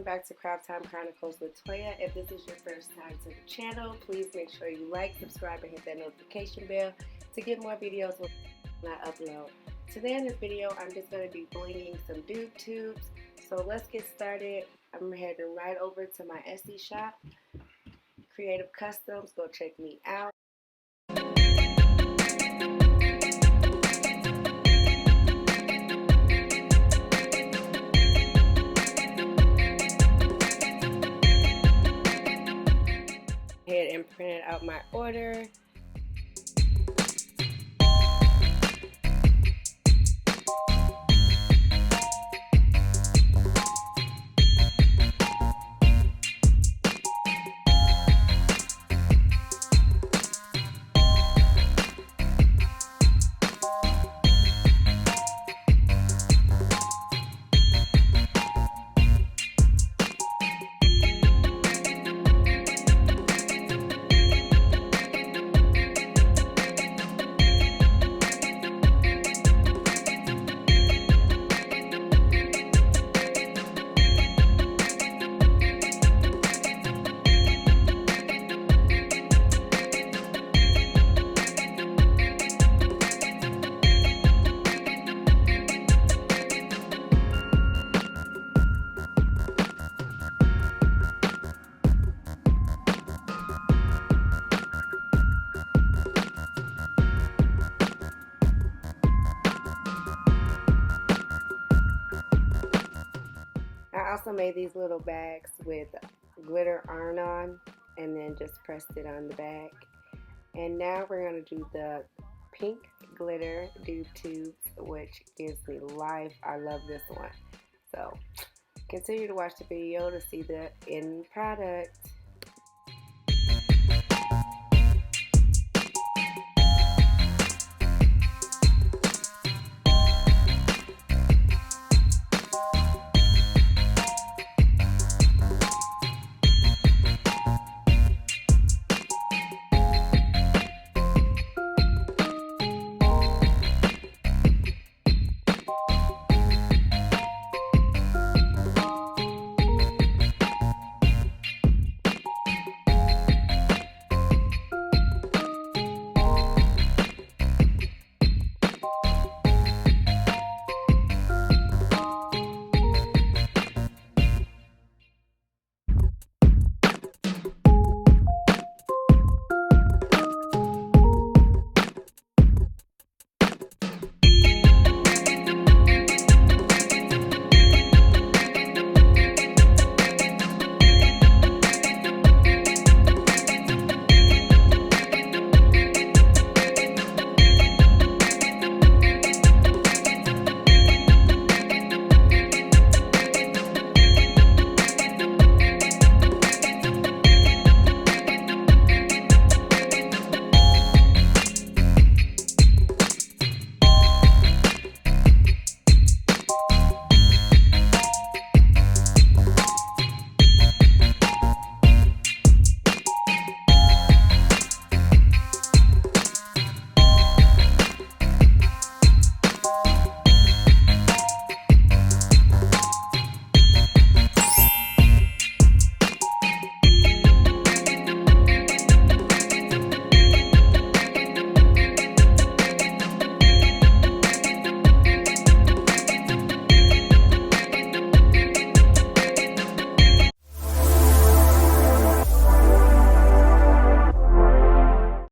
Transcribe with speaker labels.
Speaker 1: welcome back to Craft Time Chronicles with Toya. If this is your first time to the channel, please make sure you like, subscribe, and hit that notification bell to get more videos when I upload. Today in this video, I'm just going to be blinging some dupe tubes. So let's get started. I'm heading right over to my Etsy shop, Creative Customs. Go check me out. Ahead and printed out my order. I also made these little bags with glitter iron-on and then just pressed it on the bag. And now we're going to do the pink glitter dupe tubes, which gives me life. I love this one. So continue to watch the video to see the end product.